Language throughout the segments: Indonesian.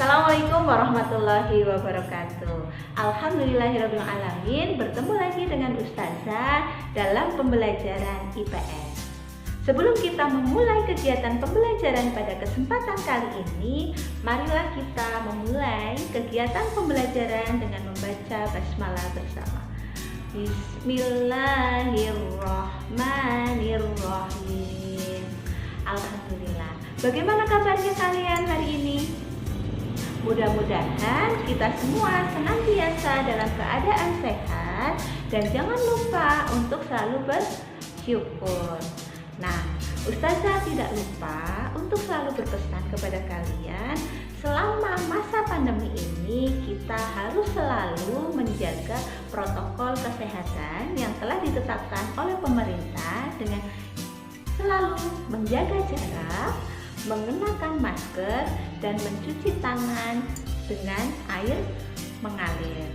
Assalamualaikum warahmatullahi wabarakatuh. Alhamdulillahirrahmanirrahim. Bertemu lagi dengan Ustazah dalam pembelajaran IPS. Sebelum kita memulai kegiatan pembelajaran pada kesempatan kali ini, marilah kita memulai kegiatan pembelajaran dengan membaca basmalah bersama. Bismillahirrahmanirrahim. Alhamdulillah. Bagaimana kabarnya kalian hari ini? Mudah-mudahan kita semua senantiasa dalam keadaan sehat dan jangan lupa untuk selalu bersyukur. Nah, Ustazah tidak lupa untuk selalu berpesan kepada kalian, selama masa pandemi ini kita harus selalu menjaga protokol kesehatan yang telah ditetapkan oleh pemerintah dengan selalu menjaga jarak, mengenakan masker, dan mencuci tangan dengan air mengalir.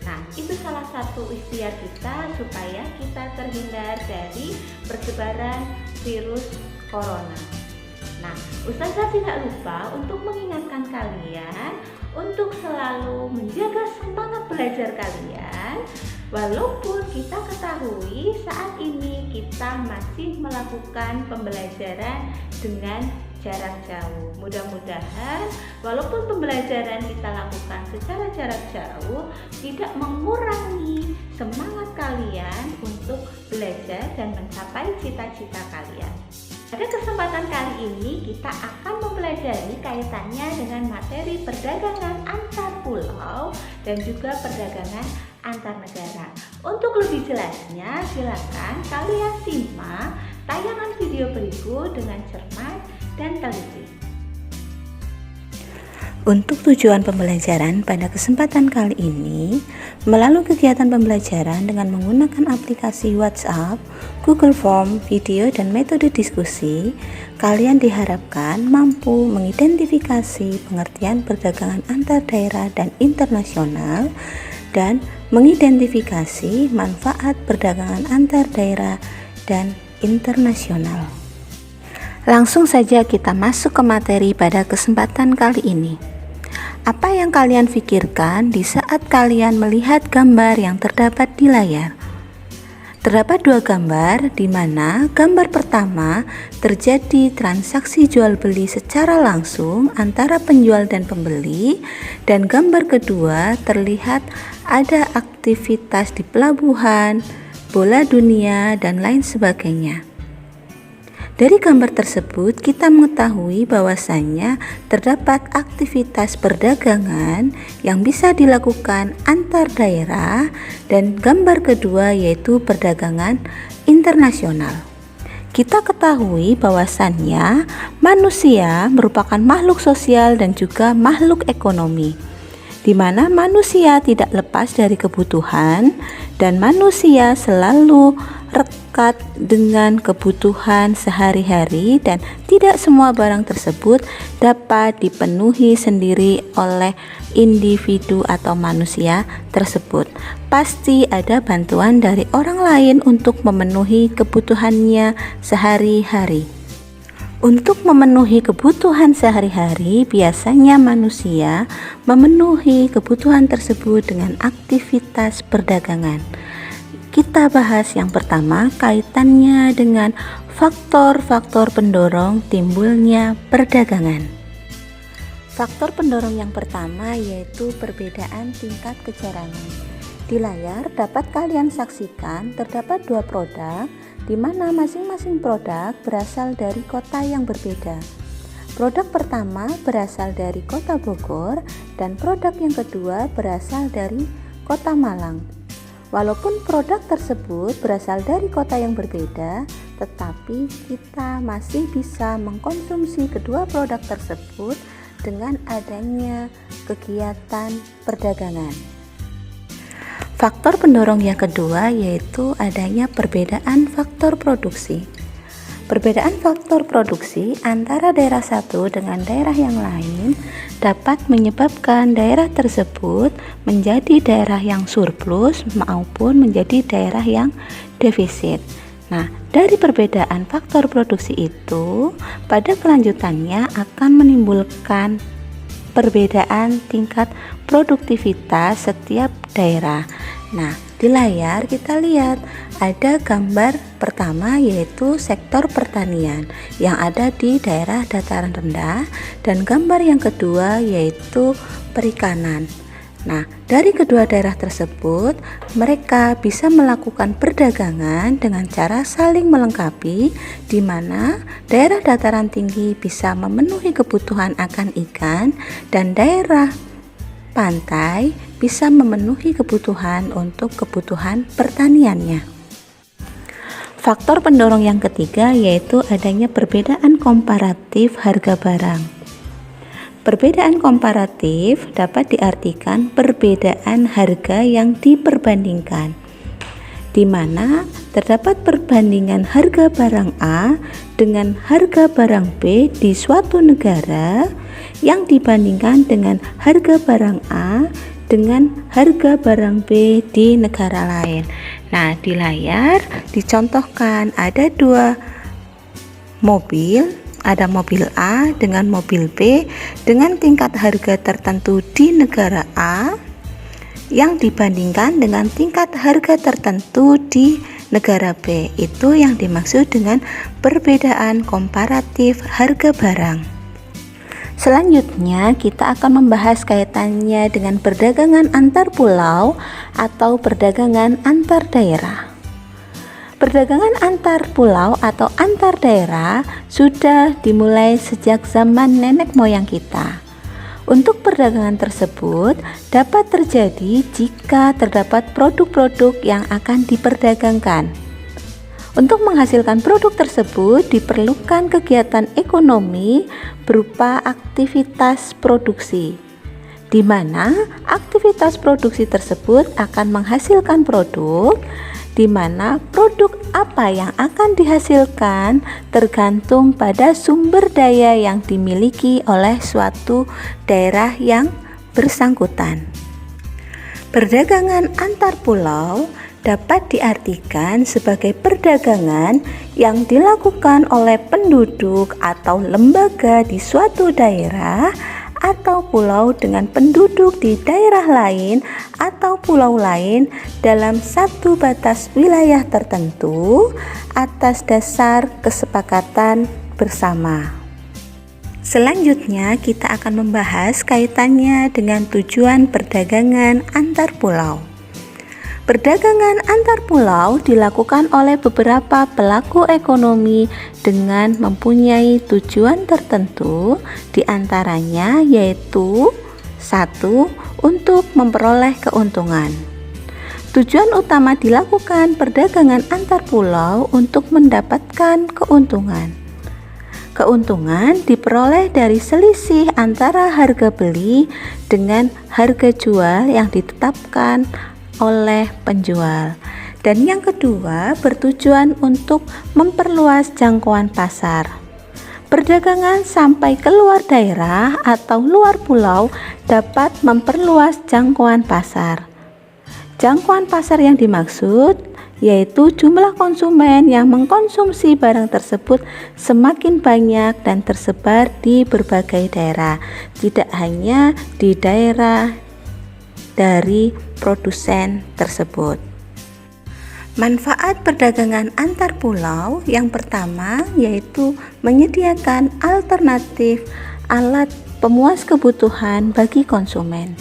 Nah, itu salah satu ikhtiar kita supaya kita terhindar dari persebaran virus corona. Nah, Ustazah tidak lupa untuk mengingatkan kalian untuk selalu menjaga semangat belajar kalian. Walaupun kita ketahui saat ini kita masih melakukan pembelajaran dengan jarak jauh. Mudah-mudahan walaupun pembelajaran kita lakukan secara jarak jauh tidak mengurangi semangat kalian untuk belajar dan mencapai cita-cita kalian. Pada kesempatan kali ini kita akan mempelajari kaitannya dengan materi perdagangan antar pulau dan juga perdagangan antar negara. Untuk lebih jelasnya silakan kalian simak tayangan video berikut dengan cermat dan teliti. Untuk tujuan pembelajaran pada kesempatan kali ini, melalui kegiatan pembelajaran dengan menggunakan aplikasi WhatsApp, Google Form, video, dan metode diskusi, kalian diharapkan mampu mengidentifikasi pengertian perdagangan antar daerah dan internasional dan mengidentifikasi manfaat perdagangan antar daerah dan internasional. Langsung saja kita masuk ke materi pada kesempatan kali ini. Apa yang kalian pikirkan di saat kalian melihat gambar yang terdapat di layar? Terdapat dua gambar di mana gambar pertama terjadi transaksi jual beli secara langsung antara penjual dan pembeli, dan gambar kedua terlihat ada aktivitas di pelabuhan, bola dunia, dan lain sebagainya. Dari gambar tersebut kita mengetahui bahwasannya terdapat aktivitas perdagangan yang bisa dilakukan antar daerah, dan gambar kedua yaitu perdagangan internasional. Kita ketahui bahwasannya manusia merupakan makhluk sosial dan juga makhluk ekonomi, di mana manusia tidak lepas dari kebutuhan dan manusia selalu rekat dengan kebutuhan sehari-hari, dan tidak semua barang tersebut dapat dipenuhi sendiri oleh individu atau manusia tersebut. Pasti ada bantuan dari orang lain untuk memenuhi kebutuhannya sehari-hari. Untuk memenuhi kebutuhan sehari-hari, biasanya manusia memenuhi kebutuhan tersebut dengan aktivitas perdagangan. Kita bahas yang pertama kaitannya dengan faktor-faktor pendorong timbulnya perdagangan. Faktor pendorong yang pertama yaitu perbedaan tingkat kejarangan. Di layar dapat kalian saksikan terdapat dua produk di mana masing-masing produk berasal dari kota yang berbeda. Produk pertama berasal dari kota Bogor dan produk yang kedua berasal dari kota Malang. Walaupun produk tersebut berasal dari kota yang berbeda, tetapi kita masih bisa mengkonsumsi kedua produk tersebut dengan adanya kegiatan perdagangan. Faktor pendorong yang kedua yaitu adanya perbedaan faktor produksi. Perbedaan faktor produksi antara daerah satu dengan daerah yang lain dapat menyebabkan daerah tersebut menjadi daerah yang surplus maupun menjadi daerah yang defisit. Nah, dari perbedaan faktor produksi itu, pada kelanjutannya akan menimbulkan perbedaan tingkat produktivitas setiap daerah. Nah, di layar kita lihat ada gambar pertama yaitu sektor pertanian yang ada di daerah dataran rendah, dan gambar yang kedua yaitu perikanan. Nah, dari kedua daerah tersebut, mereka bisa melakukan perdagangan dengan cara saling melengkapi, di mana daerah dataran tinggi bisa memenuhi kebutuhan akan ikan, dan daerah pantai bisa memenuhi kebutuhan untuk kebutuhan pertaniannya. Faktor pendorong yang ketiga yaitu adanya perbedaan komparatif harga barang. Perbedaan komparatif dapat diartikan perbedaan harga yang diperbandingkan, di mana terdapat perbandingan harga barang A dengan harga barang B di suatu negara yang dibandingkan dengan harga barang A dengan harga barang B di negara lain. Nah, di layar dicontohkan ada dua mobil, ada mobil A dengan mobil B dengan tingkat harga tertentu di negara A yang dibandingkan dengan tingkat harga tertentu di negara B. Itu yang dimaksud dengan perbedaan komparatif harga barang. Selanjutnya kita akan membahas kaitannya dengan perdagangan antar pulau atau perdagangan antar daerah. Perdagangan antar pulau atau antar daerah sudah dimulai sejak zaman nenek moyang kita. Untuk perdagangan tersebut dapat terjadi jika terdapat produk-produk yang akan diperdagangkan. Untuk menghasilkan produk tersebut diperlukan kegiatan ekonomi berupa aktivitas produksi, di mana aktivitas produksi tersebut akan menghasilkan produk, di mana produk apa yang akan dihasilkan tergantung pada sumber daya yang dimiliki oleh suatu daerah yang bersangkutan. Perdagangan antar pulau dapat diartikan sebagai perdagangan yang dilakukan oleh penduduk atau lembaga di suatu daerah atau pulau dengan penduduk di daerah lain atau pulau lain dalam satu batas wilayah tertentu atas dasar kesepakatan bersama. Selanjutnya kita akan membahas kaitannya dengan tujuan perdagangan antar pulau. Perdagangan antar pulau dilakukan oleh beberapa pelaku ekonomi dengan mempunyai tujuan tertentu, diantaranya yaitu 1. Untuk memperoleh keuntungan. Tujuan utama dilakukan perdagangan antar pulau untuk mendapatkan keuntungan. Keuntungan diperoleh dari selisih antara harga beli dengan harga jual yang ditetapkan oleh penjual. Dan yang kedua, bertujuan untuk memperluas jangkauan pasar. Perdagangan sampai ke luar daerah atau luar pulau dapat memperluas jangkauan pasar. Jangkauan pasar yang dimaksud yaitu jumlah konsumen yang mengkonsumsi barang tersebut semakin banyak dan tersebar di berbagai daerah, tidak hanya di daerah dari produsen tersebut. Manfaat perdagangan antar pulau yang pertama yaitu menyediakan alternatif alat pemuas kebutuhan bagi konsumen.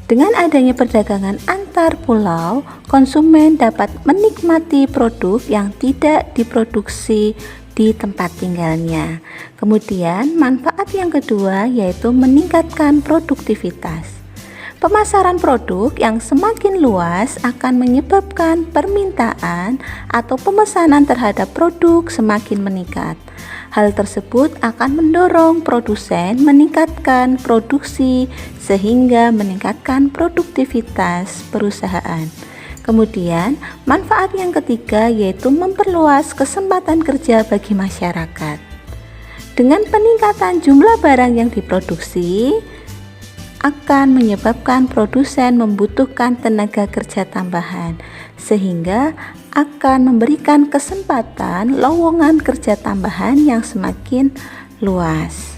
Dengan adanya perdagangan antar pulau, konsumen dapat menikmati produk yang tidak diproduksi di tempat tinggalnya. Kemudian manfaat yang kedua yaitu meningkatkan produktivitas. Pemasaran produk yang semakin luas akan menyebabkan permintaan atau pemesanan terhadap produk semakin meningkat. Hal tersebut akan mendorong produsen meningkatkan produksi sehingga meningkatkan produktivitas perusahaan. Kemudian, manfaat yang ketiga yaitu memperluas kesempatan kerja bagi masyarakat. Dengan peningkatan jumlah barang yang diproduksi, akan menyebabkan produsen membutuhkan tenaga kerja tambahan, sehingga akan memberikan kesempatan lowongan kerja tambahan yang semakin luas.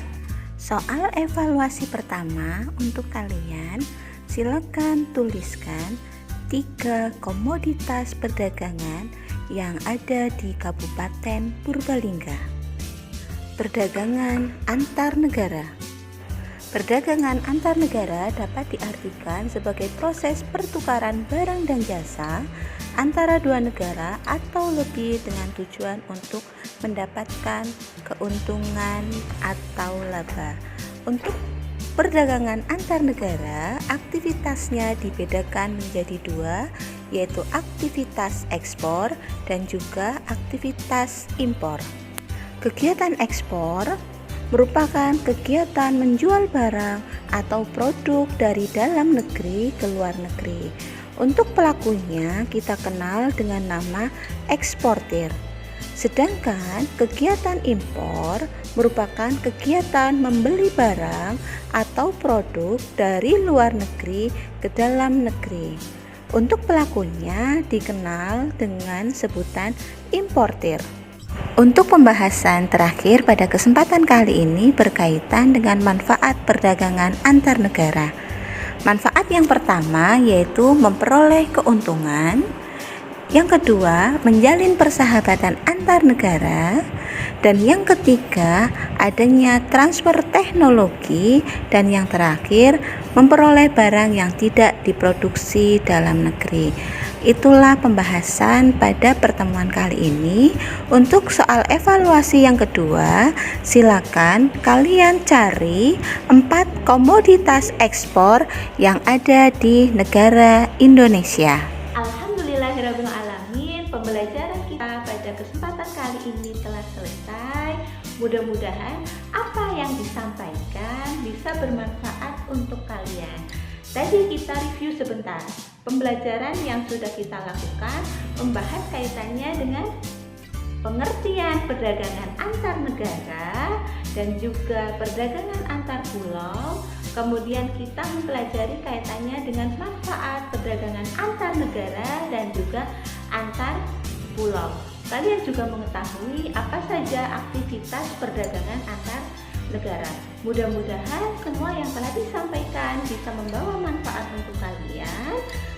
Soal evaluasi pertama untuk kalian, silakan tuliskan 3 komoditas perdagangan yang ada di Kabupaten Purbalingga. Perdagangan antar negara. Perdagangan antar negara dapat diartikan sebagai proses pertukaran barang dan jasa antara dua negara atau lebih dengan tujuan untuk mendapatkan keuntungan atau laba. Untuk perdagangan antar negara, aktivitasnya dibedakan menjadi 2, yaitu aktivitas ekspor dan juga aktivitas impor. Kegiatan ekspor merupakan kegiatan menjual barang atau produk dari dalam negeri ke luar negeri. Untuk pelakunya kita kenal dengan nama eksportir. Sedangkan kegiatan impor merupakan kegiatan membeli barang atau produk dari luar negeri ke dalam negeri. Untuk pelakunya dikenal dengan sebutan importir. Untuk pembahasan terakhir pada kesempatan kali ini berkaitan dengan manfaat perdagangan antar negara. Manfaat yang pertama yaitu memperoleh keuntungan. Yang kedua, menjalin persahabatan antar negara. Dan yang ketiga, adanya transfer teknologi. Dan yang terakhir, memperoleh barang yang tidak diproduksi dalam negeri. Itulah pembahasan pada pertemuan kali ini. Untuk soal evaluasi yang kedua, silakan kalian cari 4 komoditas ekspor yang ada di negara Indonesia. Alhamdulillahirrahmanirrahim, pembelajaran kita pada kesempatan kali ini telah selesai. Mudah-mudahan apa yang disampaikan bisa bermanfaat untuk kalian. Tadi kita review sebentar pembelajaran yang sudah kita lakukan, membahas kaitannya dengan pengertian perdagangan antar negara dan juga perdagangan antar pulau. Kemudian kita mempelajari kaitannya dengan manfaat perdagangan antar negara dan juga antar pulau. Kalian juga mengetahui apa saja aktivitas perdagangan antar negara. Mudah-mudahan semua yang telah disampaikan bisa membawa manfaat untuk kalian.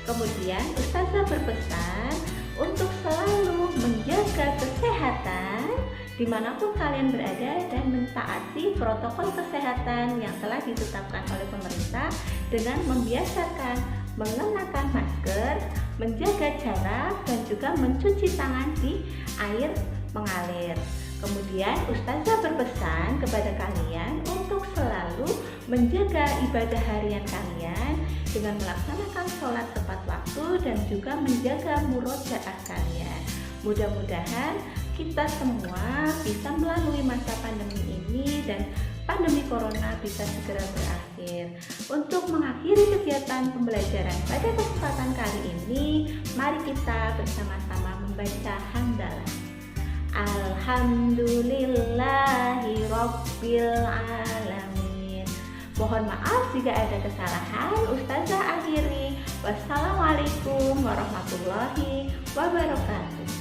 Kemudian Ustazah berpesan untuk selalu menjaga kesehatan dimanapun kalian berada dan mentaati protokol kesehatan yang telah ditetapkan oleh pemerintah dengan membiasakan mengenakan masker, menjaga jarak dan juga mencuci tangan di air mengalir. Kemudian Ustazah berpesan kepada kalian untuk selalu menjaga ibadah harian kalian dengan melaksanakan sholat tepat waktu dan juga menjaga murojaah kalian. Mudah-mudahan kita semua bisa melalui masa pandemi ini dan pandemi corona bisa segera berakhir. Untuk mengakhiri kegiatan pembelajaran pada kesempatan kali ini, mari kita bersama-sama membaca hamdalah. Alhamdulillahi Rabbil Alamin. Mohon maaf jika ada kesalahan. Ustazah akhiri. Wassalamualaikum warahmatullahi wabarakatuh.